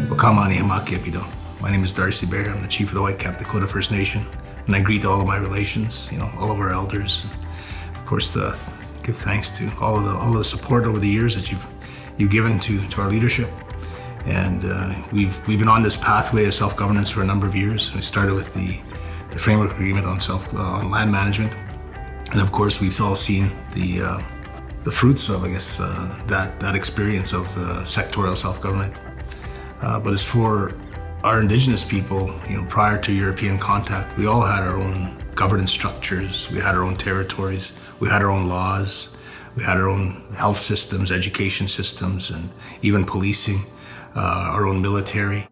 Wakamani Hamaki Epido. My name is Darcy Bear. I'm the chief of the Whitecap Dakota First Nation, and I greet all of my relations, all of our elders. Of course, give thanks to all of the support over the years that you've given to our leadership. And we've been on this pathway of self-governance for a number of years. We started with the framework agreement on land management, and of course we've all seen the fruits of, that experience of sectorial self-government. But as for our Indigenous people, prior to European contact, we all had our own governance structures, we had our own territories, we had our own laws, we had our own health systems, education systems, and even policing, our own military.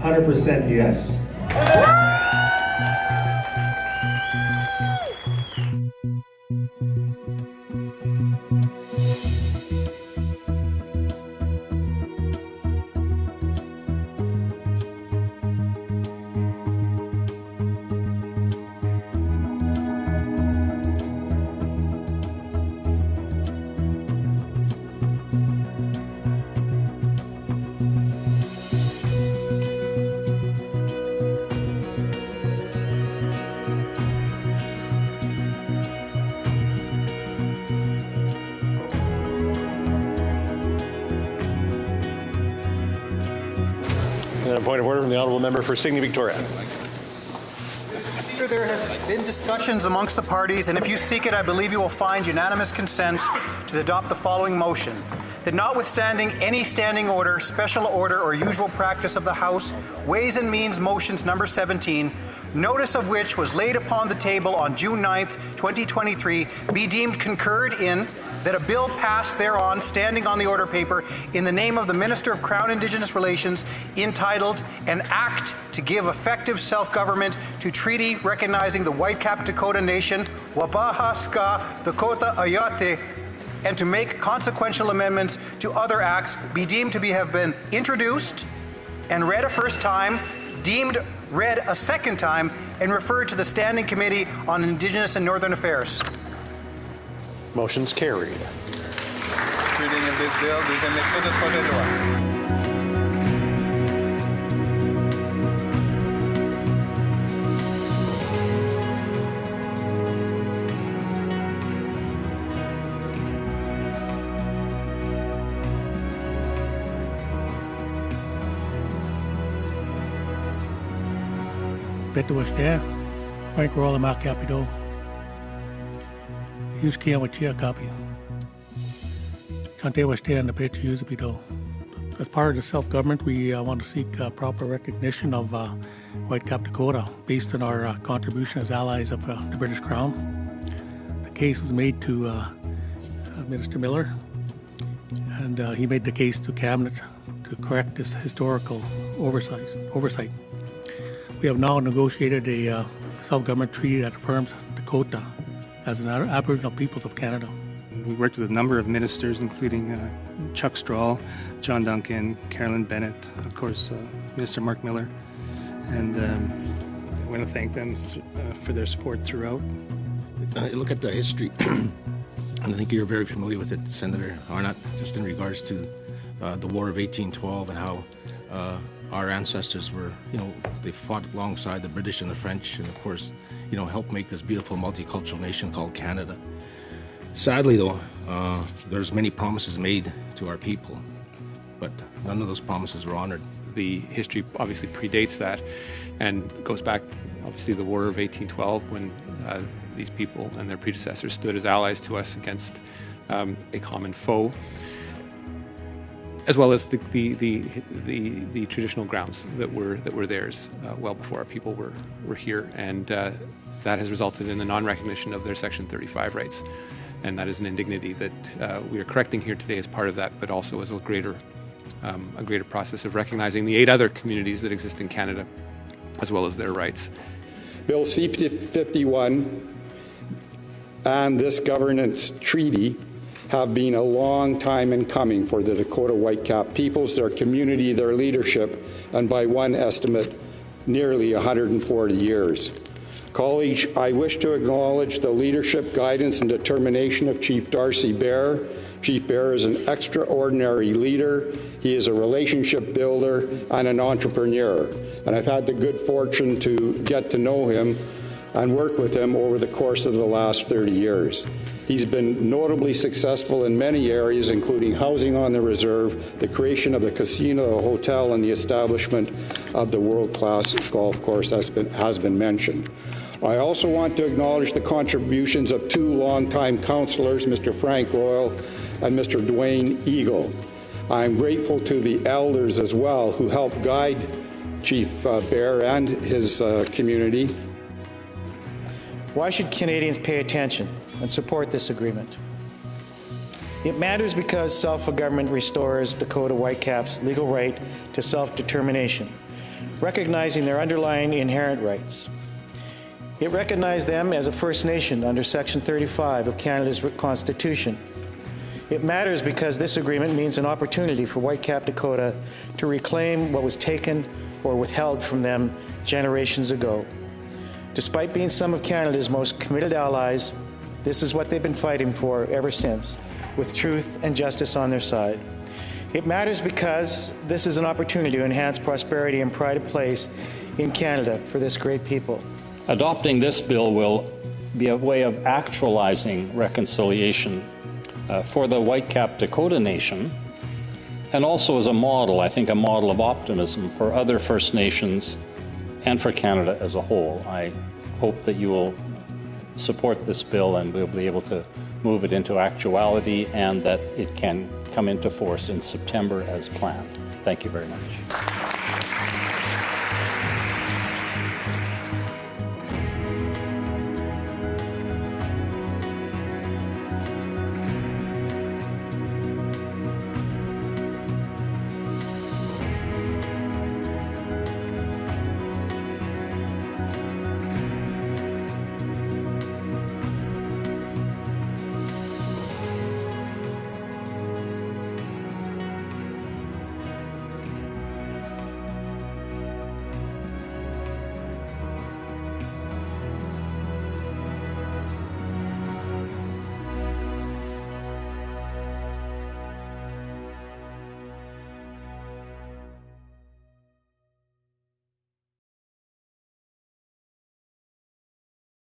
100% yes. And a point of order from the honourable member for Sydney Victoria. Mr. Speaker, there has been discussions amongst the parties, and if you seek it, I believe you will find unanimous consent to adopt the following motion. That notwithstanding any standing order, special order, or usual practice of the House, Ways and Means Motions number 17, notice of which was laid upon the table on June 9th, 2023, be deemed concurred in, that a bill passed thereon standing on the order paper in the name of the Minister of Crown Indigenous Relations entitled An Act to Give Effective Self-Government to Treaty Recognizing the Whitecap Dakota Nation, Wabaha Ska Dakota Ayate, and to make consequential amendments to other acts be deemed to have been introduced and read a first time, deemed read a second time, and referred to the Standing Committee on Indigenous and Northern Affairs. Motion's carried. Reading of this bill, deuxième lecture de ce projet de loi. Beto Esther, Frank Rolla Macapido, use Kia Wachia copy. Chante Western the pitch use Pido. As part of the self-government, we want to seek proper recognition of Whitecap Dakota based on our contribution as allies of the British Crown. The case was made to Minister Miller, and he made the case to Cabinet to correct this historical oversight. We have now negotiated a self-government treaty that affirms Dakota as an Aboriginal peoples of Canada. We worked with a number of ministers, including Chuck Strahl, John Duncan, Carolyn Bennett, of course, Minister Mark Miller, and I want to thank them for their support throughout. Look at the history, and I think you're very familiar with it, Senator Arnott, just in regards to the War of 1812 and how our ancestors were, they fought alongside the British and the French, and of course, helped make this beautiful multicultural nation called Canada. Sadly, though, there's many promises made to our people, but none of those promises were honored. The history obviously predates that and goes back, obviously, the War of 1812 when these people and their predecessors stood as allies to us against a common foe, as well as the traditional grounds that were theirs well before our people were here, and that has resulted in the non-recognition of their Section 35 rights. And that is an indignity that we are correcting here today as part of that, but also as a greater process of recognizing the 8 other communities that exist in Canada, as well as their rights. Bill C-51 and this governance treaty have been a long time in coming for the Dakota Whitecap peoples, their community, their leadership, and by one estimate, nearly 140 years. Colleagues, I wish to acknowledge the leadership, guidance, and determination of Chief Darcy Bear. Chief Bear is an extraordinary leader. He is a relationship builder and an entrepreneur. And I've had the good fortune to get to know him and work with him over the course of the last 30 years. He's been notably successful in many areas, including housing on the reserve, the creation of the casino, the hotel, and the establishment of the world-class golf course has been mentioned. I also want to acknowledge the contributions of 2 longtime councillors, Mr. Frank Royal and Mr. Dwayne Eagle. I am grateful to the elders as well who helped guide Chief Bear and his community. Why should Canadians pay attention and support this agreement? It matters because self-government restores Dakota Whitecap's legal right to self-determination, recognizing their underlying inherent rights. It recognized them as a First Nation under Section 35 of Canada's Constitution. It matters because this agreement means an opportunity for Whitecap Dakota to reclaim what was taken or withheld from them generations ago. Despite being some of Canada's most committed allies, this is what they've been fighting for ever since, with truth and justice on their side. It matters because this is an opportunity to enhance prosperity and pride of place in Canada for this great people. Adopting this bill will be a way of actualizing reconciliation for the Whitecap Dakota Nation, and also as a model, I think a model of optimism for other First Nations and for Canada as a whole. I hope that you will support this bill and we'll be able to move it into actuality and that it can come into force in September as planned. Thank you very much.